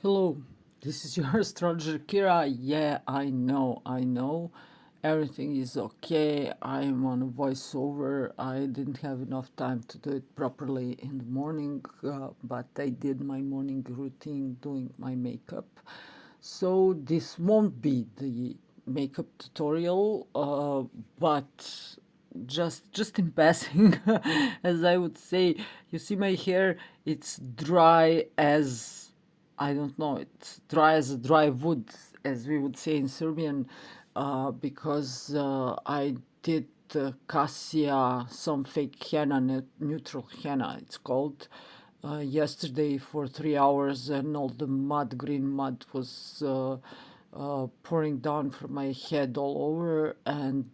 Hello, this is your astrologer Kira. Yeah, I know. Everything is okay. I'm on a voiceover. I didn't have enough time to do it properly in the morning, but I did my morning routine doing my makeup. So this won't be the makeup tutorial, but just in passing, as I would say, you see my hair, it's dry as I don't know, it's dry as a dry wood, as we would say in Serbian, because I did cassia, some fake henna, neutral henna, it's called, yesterday for 3 hours, and all the mud, green mud, was pouring down from my head all over, and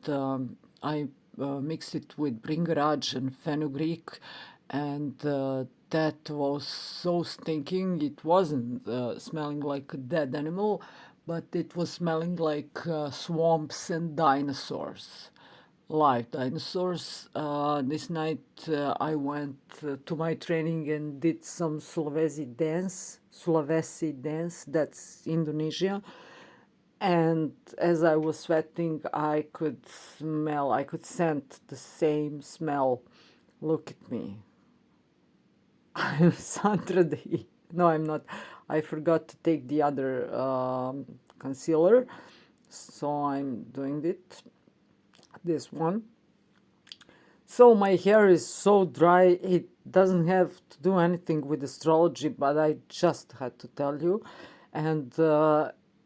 I mixed it with bringaraj and fenugreek, and that was so stinking. It wasn't smelling like a dead animal, but it was smelling like swamps and dinosaurs, live dinosaurs. This night I went to my training and did some Sulawesi dance, that's Indonesia. And as I was sweating, I could scent the same smell. Look at me. I'm Sandra Day. No, I'm not. I forgot to take the other concealer, so I'm doing it. This one. So my hair is so dry, it doesn't have to do anything with astrology, but I just had to tell you. And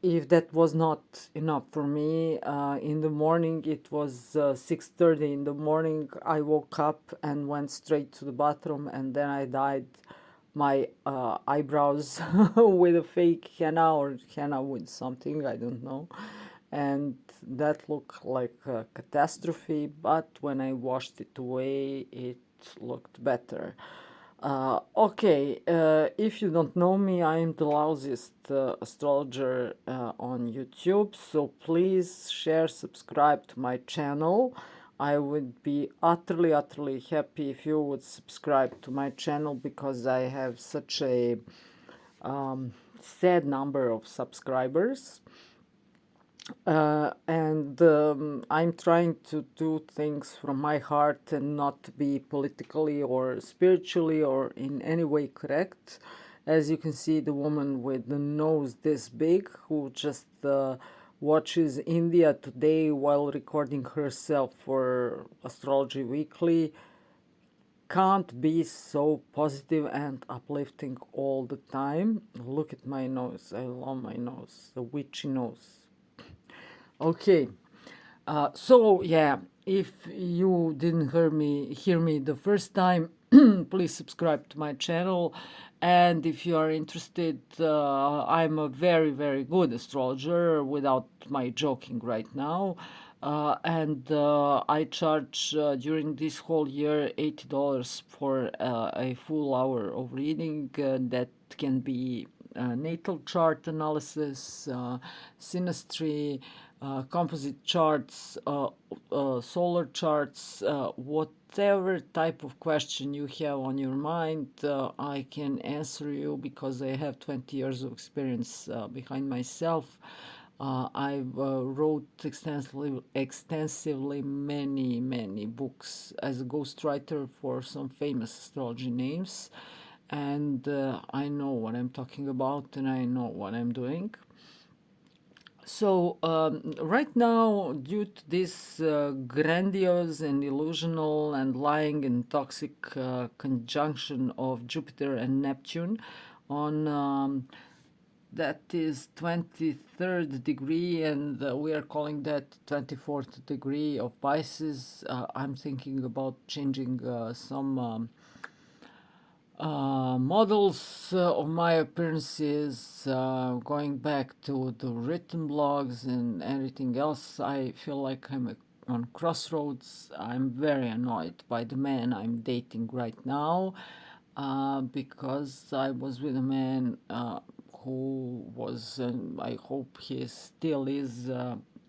if that was not enough for me, in the morning it was 6:30 in the morning. I woke up and went straight to the bathroom, and then I dyed my eyebrows with a fake henna or henna with something, I don't know. And that looked like a catastrophe, but when I washed it away, it looked better. Okay, if you don't know me, I am the lousiest astrologer on YouTube, so please share, subscribe to my channel. I would be utterly happy if you would subscribe to my channel because I have such a sad number of subscribers. And I'm trying to do things from my heart and not be politically or spiritually or in any way correct. As you can see, the woman with the nose this big who just watches India Today while recording herself for Astrology Weekly can't be so positive and uplifting all the time. Look at my nose. I love my nose, the witchy nose. Okay. So yeah, if you didn't hear me the first time, please subscribe to my channel. And if you are interested, I'm a very good astrologer without my joking right now. And I charge during this whole year $80 for a full hour of reading that can be natal chart analysis, synastry, composite charts, solar charts, whatever type of question you have on your mind, I can answer you because I have 20 years of experience behind myself. I wrote extensively many books as a ghostwriter for some famous astrology names, and I know what I'm talking about and I know what I'm doing. So, right now, due to this grandiose and illusional and lying and toxic conjunction of Jupiter and Neptune on that is 23rd degree, and we are calling that 24th degree of Pisces, I'm thinking about changing some models of my appearances, going back to the written blogs and everything else. I feel like on crossroads. I'm very annoyed by the man I'm dating right now, because I was with a man who was, and I hope he still is,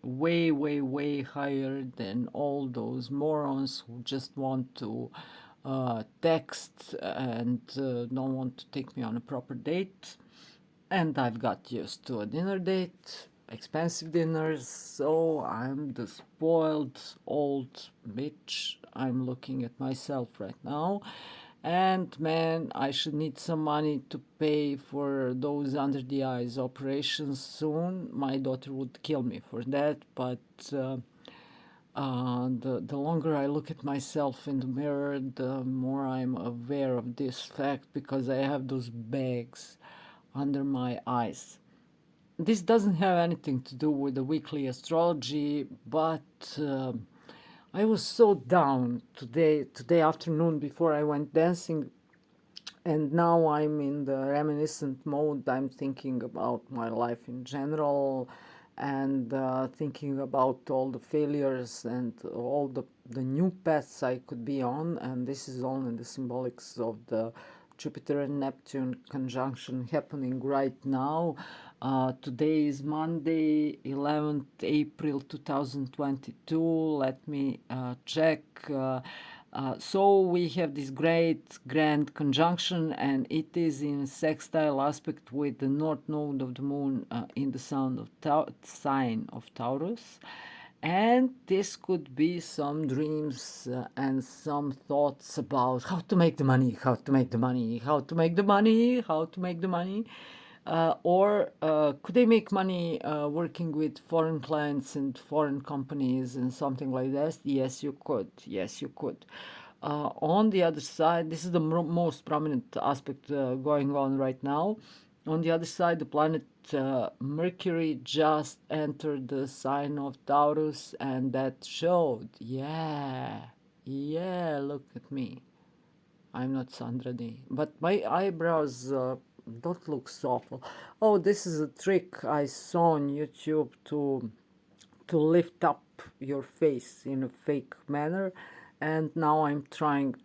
way higher than all those morons who just want to text and don't want to take me on a proper date. And I've got used to a dinner date, expensive dinners, so I'm the spoiled old bitch. I'm looking at myself right now. And man, I should need some money to pay for those under the eyes operations soon. My daughter would kill me for that, but the longer I look at myself in the mirror, the more I'm aware of this fact because I have those bags under my eyes. This doesn't have anything to do with the weekly astrology, but I was so down today afternoon before I went dancing, and now I'm in the reminiscent mode. I'm thinking about my life in general and thinking about all the failures and all the new paths I could be on. And this is only the symbolics of the Jupiter and Neptune conjunction happening right now. Today is Monday, 11th April 2022. Let me check. So we have this great grand conjunction, and it is in sextile aspect with the north node of the moon in the sign of Taurus. And this could be some dreams and some thoughts about how to make the money, how to make the money, how to make the money, how to make the money. Or could they make money working with foreign clients and foreign companies and something like that? Yes, you could. Yes, you could. On the other side, this is the most prominent aspect going on right now. On the other side, the planet Mercury just entered the sign of Taurus, and that showed, yeah, look at me. I'm not Sandra Dee, but my eyebrows don't look so awful. Oh, this is a trick I saw on YouTube to lift up your face in a fake manner, and now I'm trying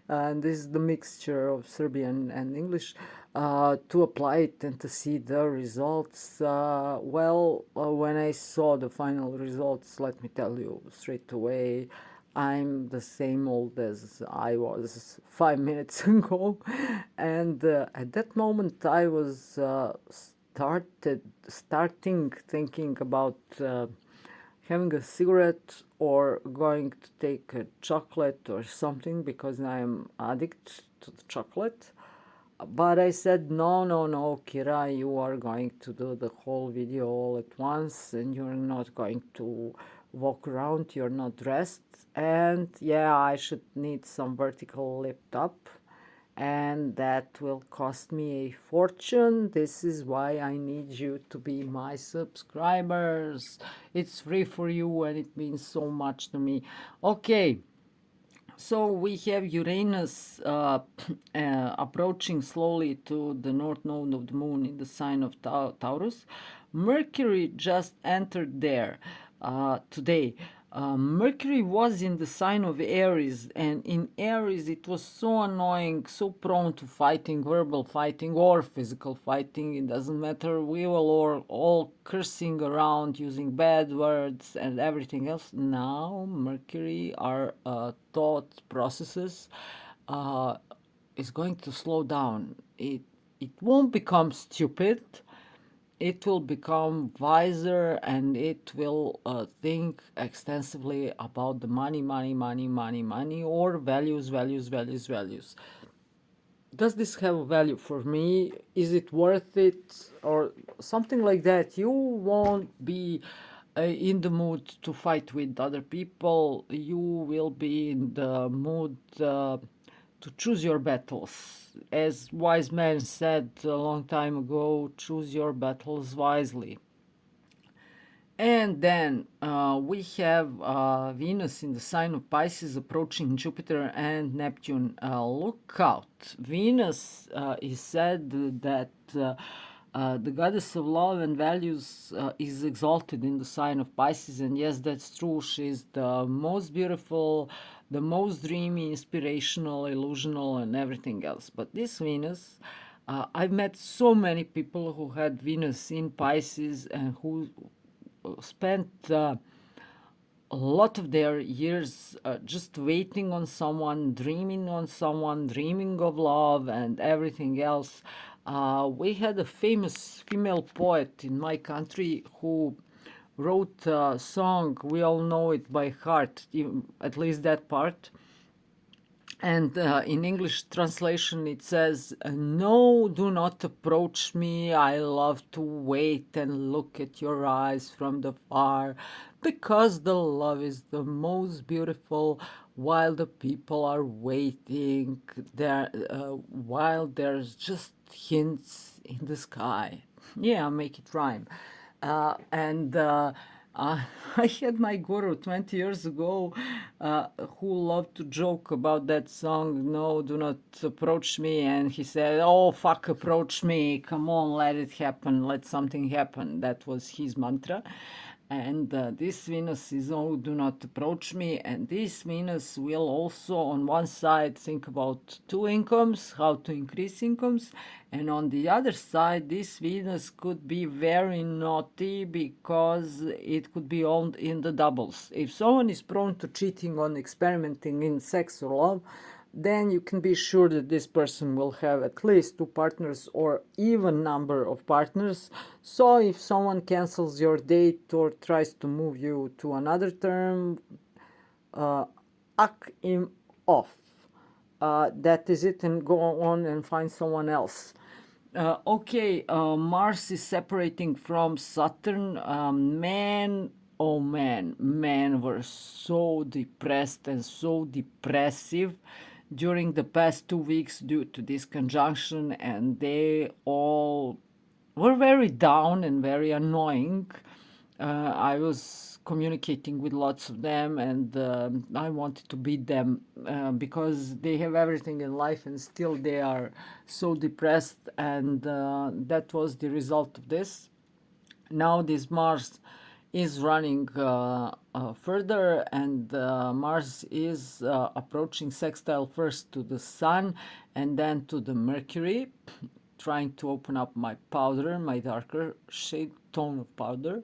and this is the mixture of Serbian and English, to apply it and to see the results. When I saw the final results, let me tell you straight away, I'm the same old as I was 5 minutes ago, and at that moment I was starting thinking about having a cigarette or going to take a chocolate or something because I'm addict to the chocolate. But I said, no, no, no, Kira, you are going to do the whole video all at once and you're not going to walk around, you're not dressed. And yeah, I should need some vertical lift up, and that will cost me a fortune. This is why I need you to be my subscribers. It's free for you and it means so much to me. Okay. So we have Uranus approaching slowly to the north node of the moon in the sign of Taurus. Mercury just entered there today. Mercury was in the sign of Aries, and in Aries it was so annoying, so prone to fighting, verbal fighting or physical fighting. It doesn't matter. We were all cursing around, using bad words and everything else. Now Mercury, our thought processes, uh, is going to slow down. It won't become stupid, it will become wiser, and it will think extensively about the money, or values, values, values, values. Does this have a value for me? Is it worth it? Or something like that. You won't be in the mood to fight with other people. You will be in the mood to choose your battles. As wise men said a long time ago, choose your battles wisely. And then we have Venus in the sign of Pisces approaching Jupiter and Neptune. Look out. Venus is said that the goddess of love and values is exalted in the sign of Pisces. And yes, that's true. She's the most beautiful, the most dreamy, inspirational, illusional, and everything else. But this Venus, I've met so many people who had Venus in Pisces and who spent a lot of their years just waiting on someone, dreaming of love and everything else. We had a famous female poet in my country who wrote a song. We all know it by heart, at least that part. And in English translation, it says, "No, do not approach me. I love to wait and look at your eyes from the far, because the love is the most beautiful while the people are waiting, there, while there's just hints in the sky." Yeah, make it rhyme. And I had my guru 20 years ago who loved to joke about that song, "No, do not approach me." And he said, "Oh, fuck, approach me. Come on, let it happen. Let something happen." That was his mantra. And this Venus is, "Oh, do not approach me." And this Venus will also, on one side, think about two incomes, how to increase incomes. And on the other side, this Venus could be very naughty because it could be owned in the doubles. If someone is prone to cheating on experimenting in sex or love, then you can be sure that this person will have at least two partners or even number of partners. So if someone cancels your date or tries to move you to another term, uck him off. That is it, and go on and find someone else. Okay, Mars is separating from Saturn. Man, oh man, men were so depressed and so depressive during the past 2 weeks due to this conjunction, and they all were very down and very annoying. I was communicating with lots of them, and I wanted to beat them because they have everything in life and still they are so depressed, and that was the result of this. Now this Mars is running further, and Mars is approaching sextile first to the Sun and then to the Mercury, trying to open up my powder, my darker shade tone of powder.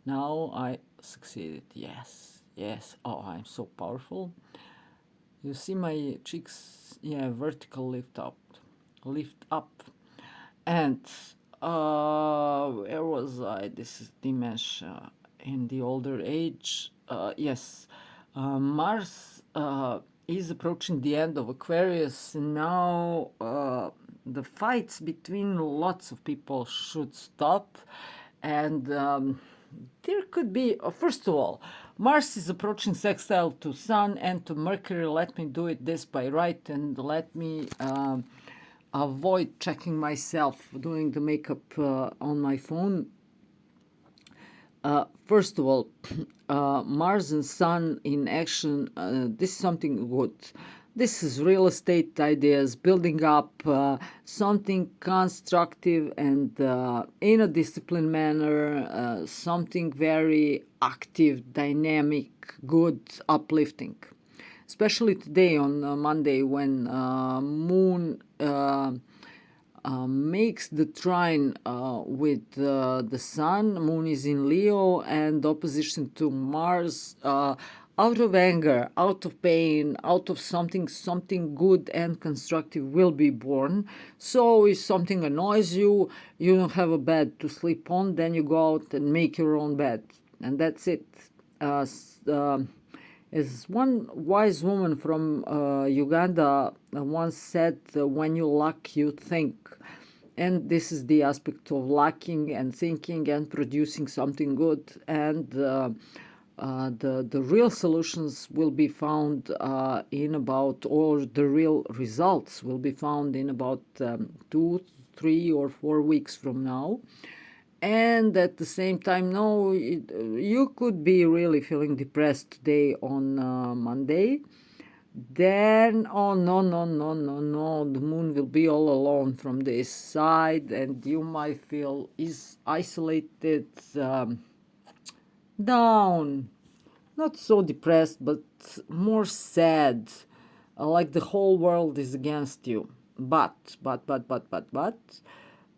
Now I succeeded. Yes, yes. Oh, I'm so powerful. You see my cheeks? Yeah, vertical lift up, lift up. And where was I? This is dementia in the older age. Yes, Mars is approaching the end of Aquarius. Now the fights between lots of people should stop, and there could be, first of all, Mars is approaching sextile to Sun and to Mercury. Let me do it this by right, and let me avoid checking myself doing the makeup on my phone. First of all, Mars and Sun in action, this is something good. This is real estate ideas, building up something constructive and in a disciplined manner, something very active, dynamic, good, uplifting. Especially today on Monday when Moon makes the trine with the Sun. Moon is in Leo and opposition to Mars. Out of anger, out of pain, out of something good and constructive will be born. So if something annoys you, you don't have a bed to sleep on, then you go out and make your own bed, and that's it. As one wise woman from Uganda once said, "When you lack, you think." And this is the aspect of lacking and thinking and producing something good. And the real solutions will be found in about, or the real results will be found in about 2, 3, or 4 weeks from now. And at the same time, no, you could be really feeling depressed today on Monday. Then, oh no, no, no, no, no, the moon will be all alone from this side, and you might feel is isolated, down, not so depressed, but more sad, like the whole world is against you. But,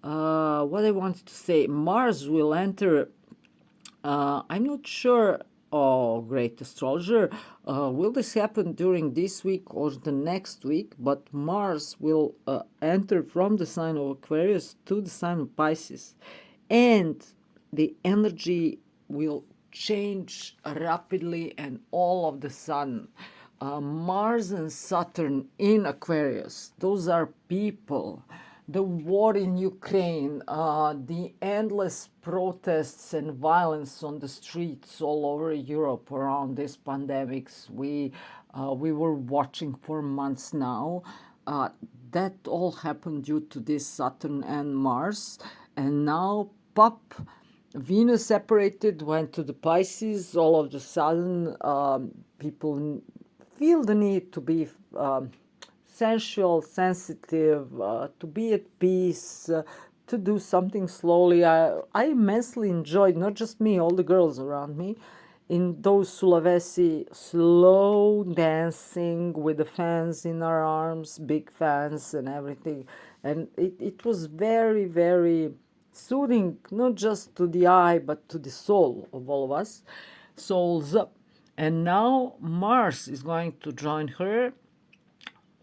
what I wanted to say, Mars will enter. I'm not sure Oh, great astrologer. Will this happen during this week or the next week? But Mars will enter from the sign of Aquarius to the sign of Pisces. And the energy will change rapidly and all of the sudden. Mars and Saturn in Aquarius, those are people. The war in Ukraine, the endless protests and violence on the streets all over Europe around these pandemics we were watching for months now. Uh, that all happened due to this Saturn and Mars, and now pop. Venus separated, went to the Pisces. All of a sudden, people feel the need to be sensual, sensitive, to be at peace, to do something slowly. I immensely enjoyed, not just me, all the girls around me, in those Sulawesi slow dancing with the fans in our arms, big fans and everything. And it was very, very soothing, not just to the eye, but to the soul of all of us. Souls up. And now Mars is going to join her.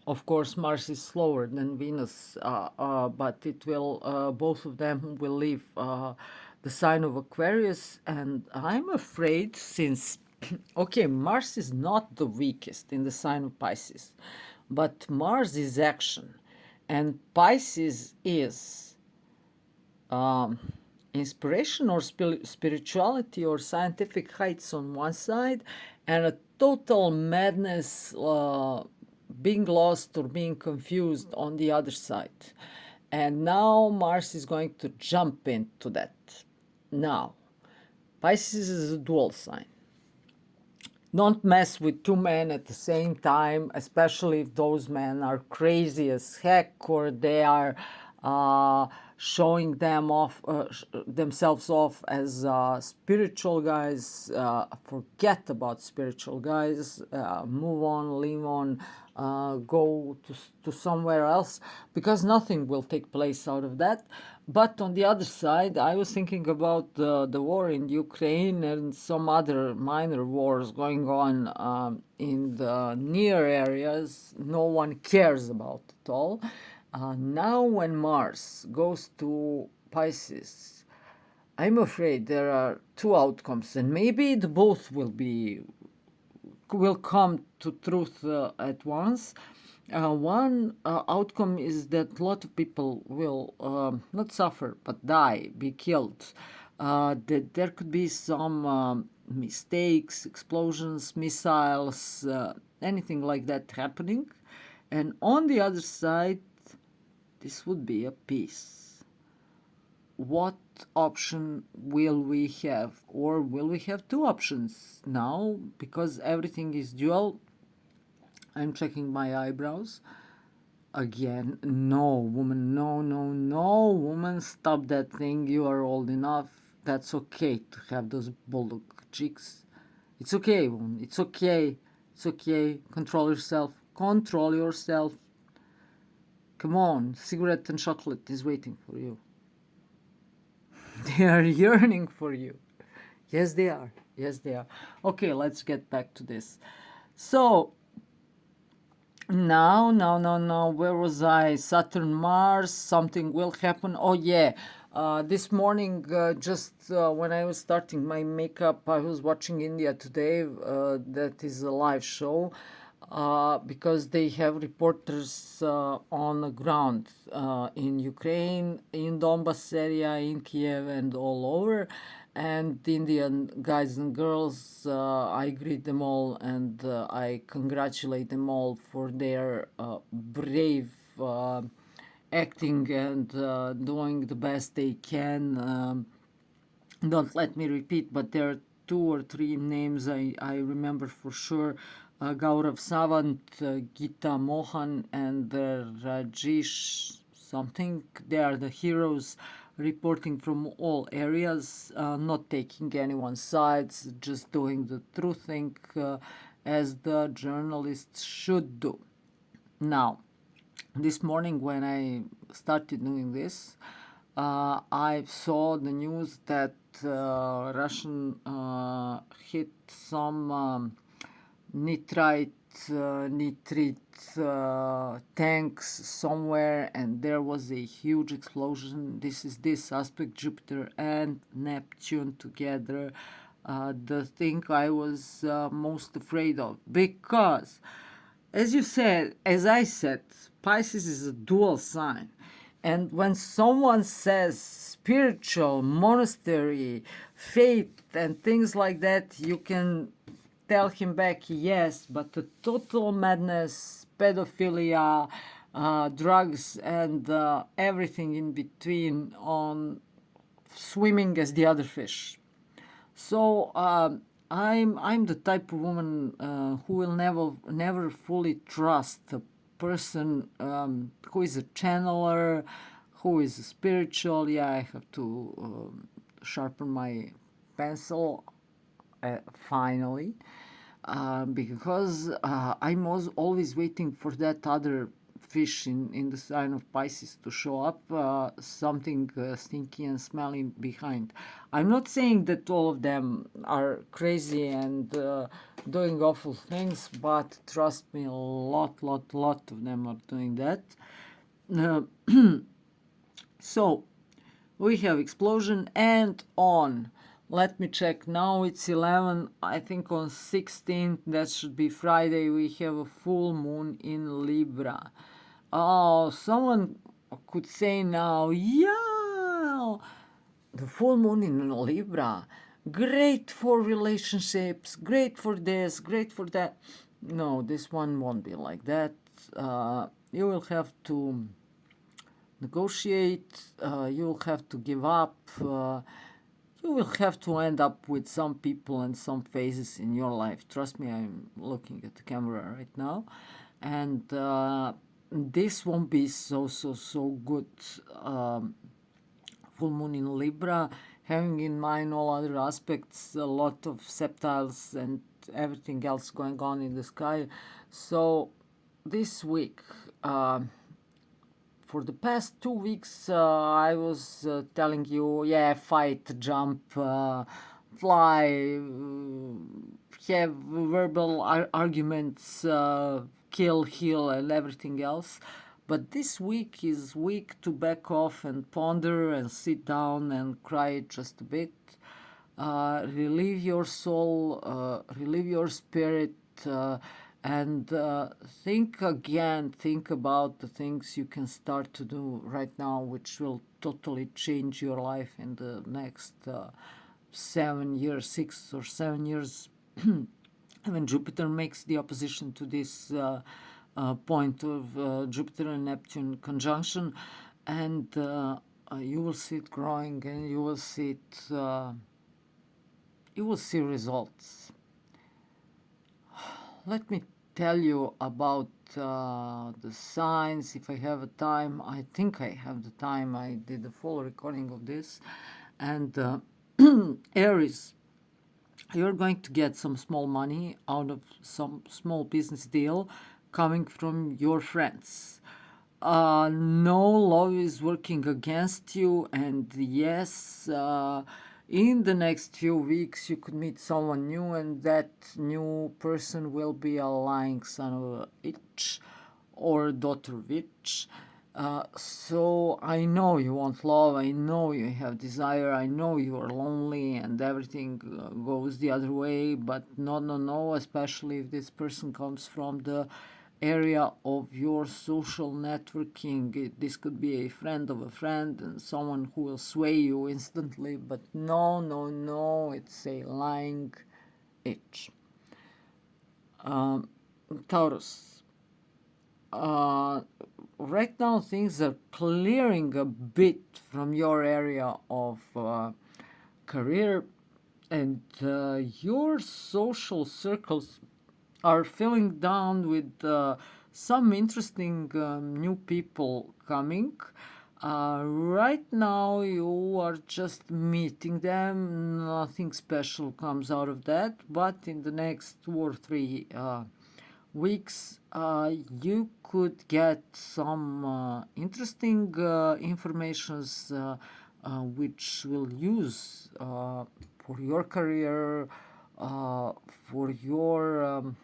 Of course, Mars is slower than Venus, but it will. Both of them will leave the sign of Aquarius, and I'm afraid since, okay, Mars is not the weakest in the sign of Pisces, but Mars is action, and Pisces is inspiration or spirituality or scientific heights on one side, and a total madness, being lost or being confused on the other side. And now Mars is going to jump into that. Now, Pisces is a dual sign. Don't mess with two men at the same time, especially if those men are crazy as heck or they are showing themselves off as spiritual guys. Forget about spiritual guys. Move on, leave on, go to somewhere else, because nothing will take place out of that. But on the other side, I was thinking about the war in Ukraine and some other minor wars going on in the near areas no one cares about at all. Now, when Mars goes to Pisces, I'm afraid there are two outcomes, and maybe the both will come to truth at once. One outcome is that a lot of people will not suffer but die, be killed. That there could be some mistakes, explosions, missiles, anything like that happening. And on the other side, this would be a peace. What option will we have? Or will we have two options now? Because everything is dual. I'm checking my eyebrows. Again, no, woman, no, no, no, woman, stop that thing. You are old enough. That's okay to have those bulldog cheeks. It's okay, woman. It's okay. It's okay. Control yourself. Control yourself. Come on, cigarette and chocolate is waiting for you. They are yearning for you. Yes, they are. Yes, they are. Okay, let's get back to this. So, no. Where was I? Saturn, Mars, something will happen. Oh, yeah. This morning, just when I was starting my makeup, I was watching India Today. That is a live show. Because they have reporters on the ground in Ukraine, in Donbas area, in Kiev, and all over. And Indian guys and girls, I greet them all and I congratulate them all for their brave acting and doing the best they can. Don't let me repeat, but there are two or three names I remember for sure. Gaurav Savant, Gita Mohan, and Rajesh something. They are the heroes reporting from all areas, not taking anyone's sides, just doing the true thing as the journalists should do. Now, this morning when I started doing this, I saw the news that Russian hit some nitrite nitrate tanks somewhere, and there was a huge explosion. This is this aspect, Jupiter and Neptune together, the thing I was most afraid of, because as I said, Pisces is a dual sign. And when someone says spiritual, monastery, faith, and things like that, you can tell him back, yes, but the total madness, pedophilia, drugs, and everything in between, on swimming as the other fish. So I'm the type of woman who will never fully trust a person who is a channeler, who is spiritual. Yeah, I have to sharpen my pencil finally, because I'm always waiting for that other fish in the sign of Pisces to show up, something stinky and smelly behind. I'm not saying that all of them are crazy and doing awful things, but trust me, a lot of them are doing that. Uh, so we have explosion and on. Let me check now. It's 11. I think on 16th, that should be Friday, we have a full moon in Libra. Oh, someone could say now, yeah, the full moon in Libra, great for relationships, great for this, great for that. No, this one won't be like that. You will have to negotiate, you'll have to give up, you will have to end up with some people and some phases in your life. Trust me, I'm looking at the camera right now, and this won't be so good. Full moon in Libra, having in mind all other aspects, a lot of septiles and everything else going on in the sky. So this week, for the past 2 weeks, I was telling you, yeah, fight, jump, fly, have verbal arguments, kill, heal, and everything else. But this week is week to back off and ponder and sit down and cry just a bit. Relieve your soul, relieve your spirit, and think again, think about the things you can start to do right now, which will totally change your life in the next 7 years, 6 or 7 years. When Jupiter makes the opposition to this point of Jupiter and Neptune conjunction, and you will see it growing, and you will see it. You will see results. Let me tell you about the signs if I have a time. I think I have the time. I did a full recording of this. And Aries, you're going to get some small money out of some small business deal coming from your friends. No law is working against you, and yes, in the next few weeks you could meet someone new, and that new person will be a lying son of a bitch or daughter of bitch. So I know you want love, I know you have desire, I know you are lonely and everything goes the other way, but no, especially if this person comes from the area of your social networking. This could be a friend of a friend and someone who will sway you instantly, but no, it's a lying itch. Taurus. Right now things are clearing a bit from your area of career, and your social circles are filling down with some interesting new people coming. Right now you are just meeting them, nothing special comes out of that, but in the next 2 or 3 weeks, you could get some interesting informations which will use for your career, for your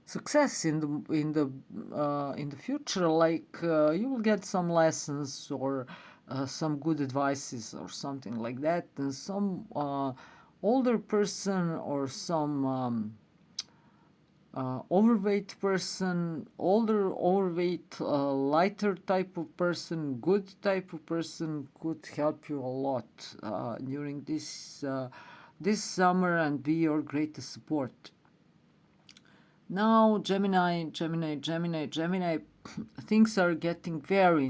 success in the future. Like you will get some lessons or some good advices or something like that, and some older person or some overweight person, older, overweight, lighter type of person, good type of person could help you a lot during this summer and be your greatest support. Now, Gemini, things are getting very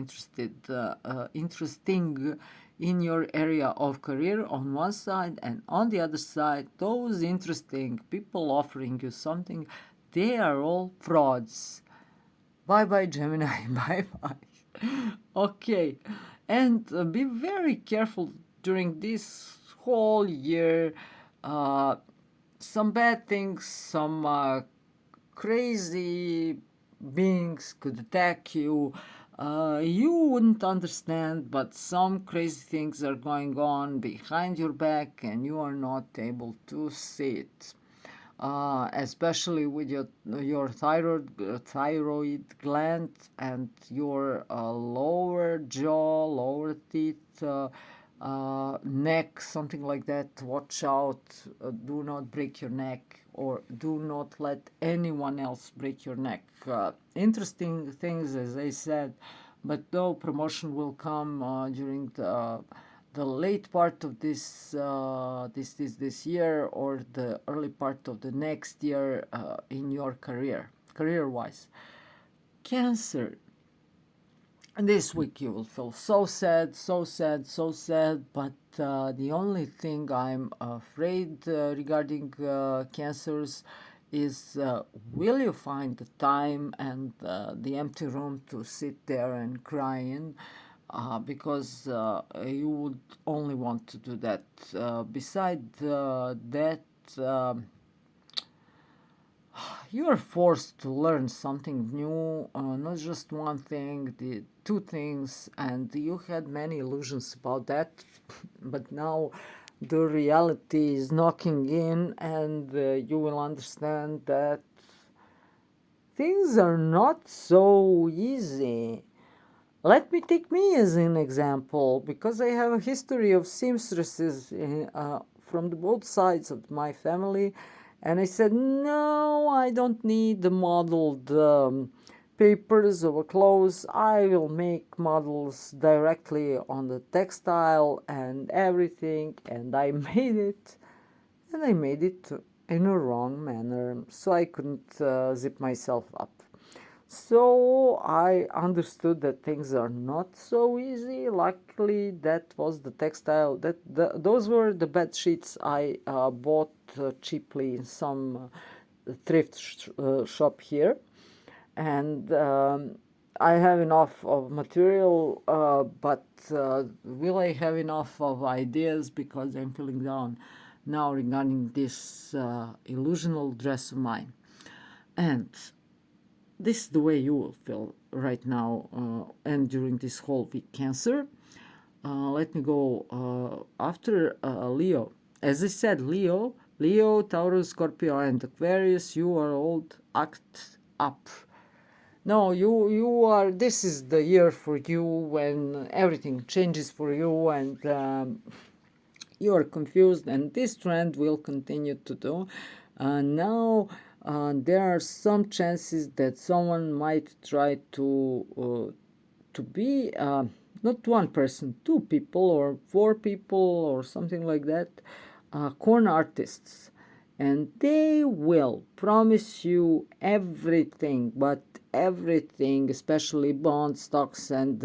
interesting in your area of career on one side, and on the other side, those interesting people offering you something, they are all frauds. Bye bye, Gemini. Bye bye. Okay, and be very careful during this whole year. Uh, some bad things, some crazy beings could attack you. You wouldn't understand, but some crazy things are going on behind your back, and you are not able to see it. Especially with your thyroid gland and your lower jaw, lower teeth, neck, something like that. Watch out! Do not break your neck, or do not let anyone else break your neck. Interesting things, as I said, but no promotion will come during the late part of this year or the early part of the next year in your career wise. Cancer. And this week you will feel so sad, so sad, so sad. But the only thing I'm afraid regarding cancers is will you find the time and the empty room to sit there and cry in? Because you would only want to do that. Beside that, you are forced to learn something new, not just one thing, the two things, and you had many illusions about that. But now the reality is knocking in, and you will understand that things are not so easy. Let me take me as an example, because I have a history of seamstresses from the both sides of my family, and I said, no, I don't need the modeled papers of clothes. I will make models directly on the textile and everything, and I made it, and I made it in a wrong manner, so I couldn't zip myself up. So I understood that things are not so easy. Luckily, that was the textile. Those were the bed sheets I bought cheaply in some thrift shop here, and I have enough of material. But will I have enough of ideas? Because I'm feeling down now regarding this illusional dress of mine, and this is the way you will feel right now and during this whole week. Cancer. Let me go after Leo. As I said, Leo, Taurus, Scorpio, and Aquarius, you are old. Act up. No, you are. This is the year for you when everything changes for you, and you are confused, and this trend will continue to do. Now, there are some chances that someone might try to be not one person, two people or four people or something like that, corn artists, and they will promise you everything, but everything, especially bonds, stocks, and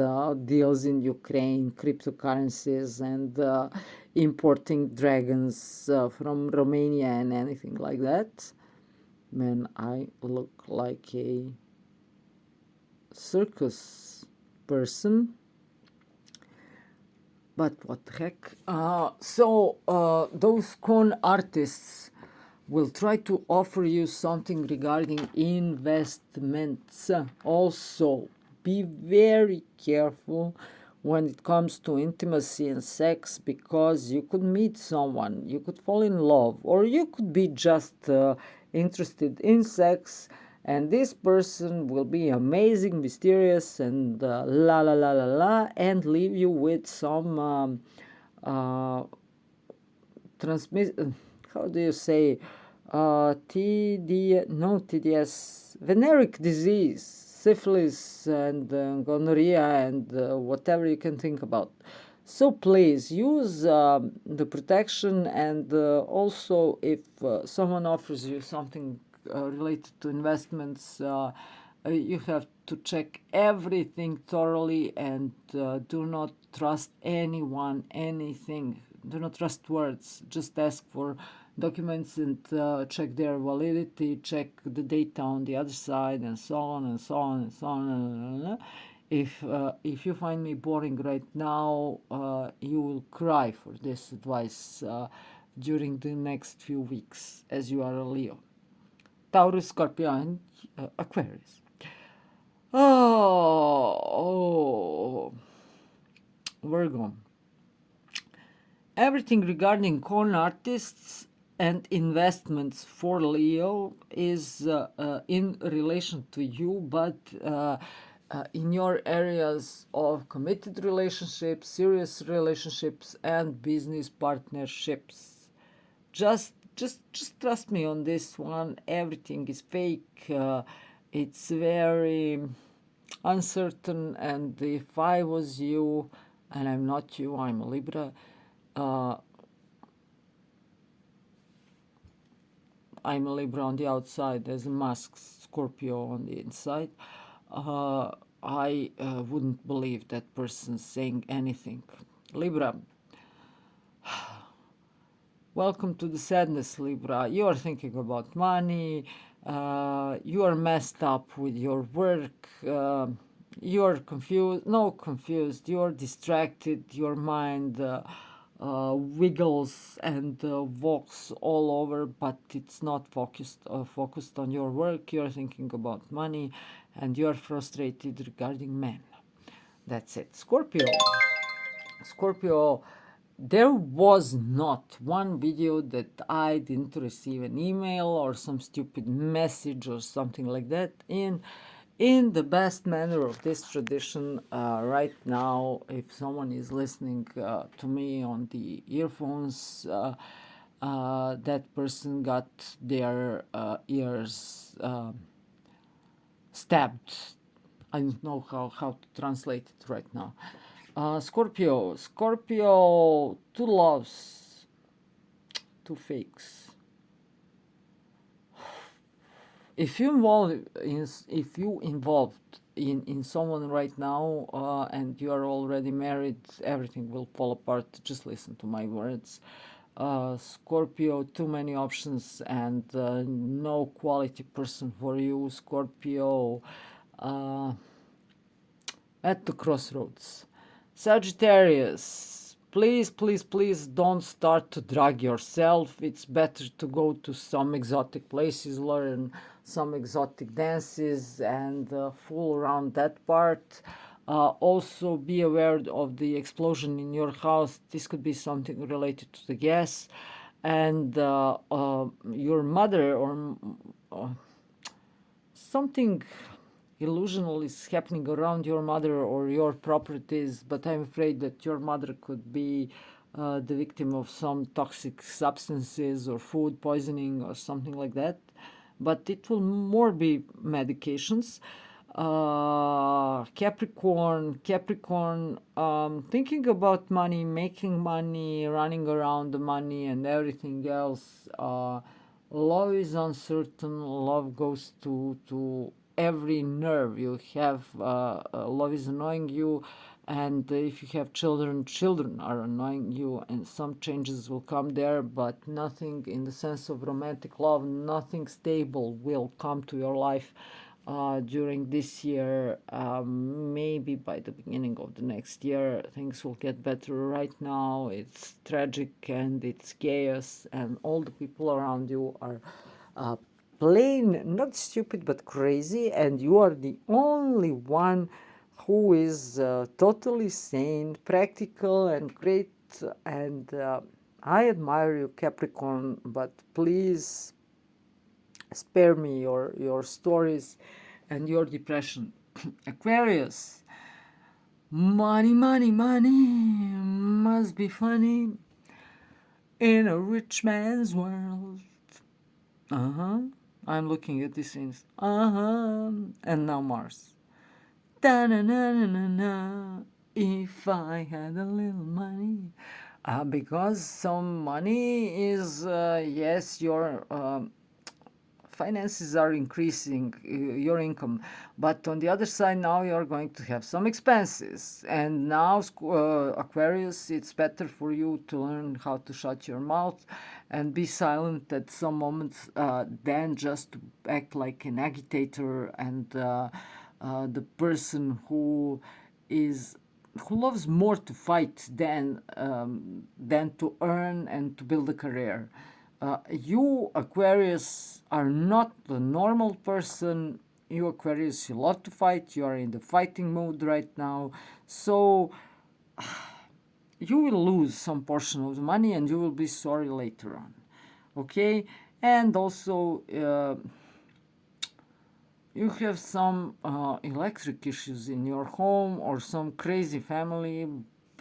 deals in Ukraine, cryptocurrencies, and importing dragons from Romania and anything like that. Man, I look like a circus person. But what the heck? Those con artists will try to offer you something regarding investments. Also, be very careful when it comes to intimacy and sex, because you could meet someone, you could fall in love, or you could be just interested in sex, and this person will be amazing, mysterious, and la la la la la, and leave you with some uh, transmit. How do you say? TDS, veneric disease, syphilis, and gonorrhea, and whatever you can think about. So please use the protection, and also if someone offers you something related to investments, you have to check everything thoroughly, and do not trust anyone, anything. Do not trust words. Just ask for documents and check their validity, check the data on the other side, and so on and so on and so on. If you find me boring right now, you will cry for this advice during the next few weeks, as you are a Leo, Taurus, Scorpio, and Aquarius. Oh, Virgo. Everything regarding con artists and investments for Leo is in relation to you, but in your areas of committed relationships, serious relationships, and business partnerships. Just trust me on this one. Everything is fake. It's very uncertain, and if I was you, and I'm not you, I'm a Libra, uh, I'm a Libra on the outside, there's a masked Scorpio on the inside. uh, I wouldn't believe that person saying anything. Libra, welcome to the sadness, Libra. You are thinking about money. You are messed up with your work. You are confused. No, confused. You are distracted. Your mind wiggles and walks all over, but it's not focused on your work. You are thinking about money, and you are frustrated regarding men. That's it. Scorpio. Scorpio, there was not one video that I didn't receive an email or some stupid message or something like that. In the best manner of this tradition, right now, if someone is listening to me on the earphones, that person got their ears stabbed. I don't know how to translate it right now. Scorpio, two loves, two fakes. If you involved in someone right now, and you are already married, everything will fall apart. Just listen to my words. Scorpio, too many options, and no quality person for you. Scorpio, uh, at the crossroads. Sagittarius, please, please, please don't start to drug yourself. It's better to go to some exotic places, learn some exotic dances, and fool around that part. Also, be aware of the explosion in your house. This could be something related to the gas, and your mother, or something illusional is happening around your mother or your properties, but I'm afraid that your mother could be the victim of some toxic substances or food poisoning or something like that. But it will more be medications. Capricorn, thinking about money, making money, running around the money, and everything else. Love is uncertain. Love goes to every nerve you have. Love is annoying you, and if you have children, children are annoying you, and some changes will come there, but nothing in the sense of romantic love, nothing stable will come to your life during this year. Maybe by the beginning of the next year, things will get better. Right now, it's tragic and it's chaos, and all the people around you are uh, plain not stupid but crazy, and you are the only one who is totally sane, practical, and great. And I admire you, Capricorn, but please spare me your stories and your depression. Aquarius, money, money, money must be funny in a rich man's world. Uh-huh. I'm looking at these things. Uh-huh. And now Mars. Da-na-na-na-na-na. If I had a little money. Because some money is, yes, your finances are increasing your income, but on the other side now you're going to have some expenses, and now Aquarius, it's better for you to learn how to shut your mouth and be silent at some moments than just to act like an agitator and the person is who loves more to fight than to earn and to build a career. You Aquarius are not the normal person. You Aquarius, you love to fight. You are in the fighting mode right now. So you will lose some portion of the money and you will be sorry later on. Okay? And also, you have some electric issues in your home or some crazy family.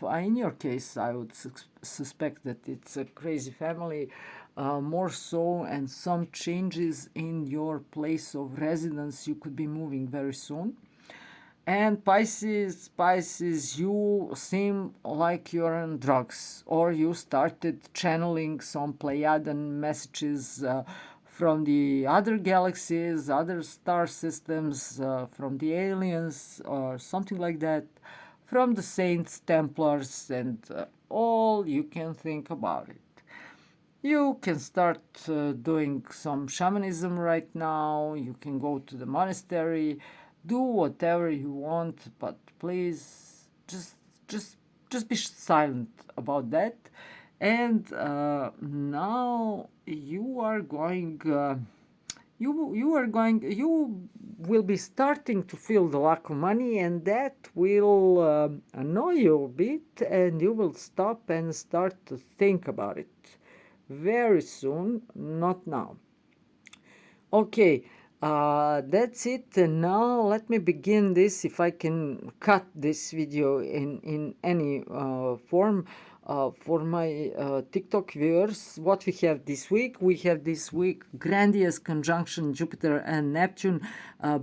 In your case, I would suspect that it's a crazy family, more so, and some changes in your place of residence. You could be moving very soon. And Pisces, you seem like you're on drugs, or you started channeling some Pleiadian messages from the other galaxies, other star systems, from the aliens, or something like that, from the Saints, Templars, and all you can think about it. You can start doing some shamanism right now. You can go to the monastery, do whatever you want, but please just just be silent about that. And now you are going. You will be starting to feel the lack of money, and that will annoy you a bit, and you will stop and start to think about it very soon, not now. Okay, that's it. And now let me begin this. If I can cut this video in any form for my TikTok viewers, what we have this week? We have this week grandiose conjunction Jupiter and Neptune.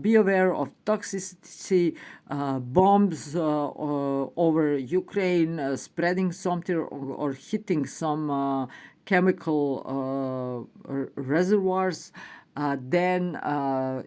Be aware of toxicity, bombs over Ukraine, spreading something or hitting some chemical reservoirs. Then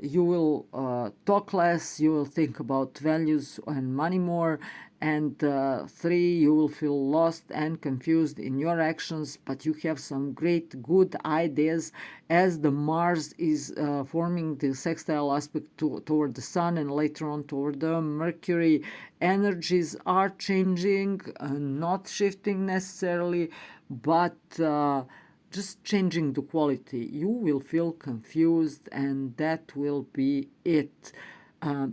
you will talk less, you will think about values and money more, and 3, you will feel lost and confused in your actions, but you have some great good ideas as the Mars is forming the sextile aspect toward the Sun and later on toward the Mercury. Energies are changing, not shifting necessarily, but just changing the quality. You will feel confused, and that will be it.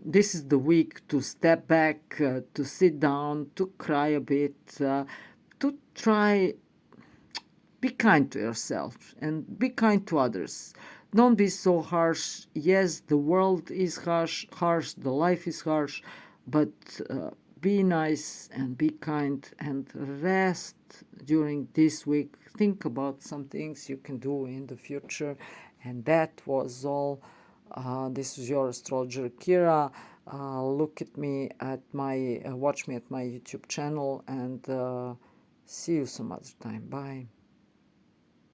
This is the week to step back, to sit down, to cry a bit, to try be kind to yourself and be kind to others. Don't be so harsh. Yes, the world is harsh, the life is harsh, but be nice and be kind and rest during this week. Think about some things you can do in the future. And that was all. This is your astrologer Kira. Look at me at my, watch me at my YouTube channel, and see you some other time. Bye.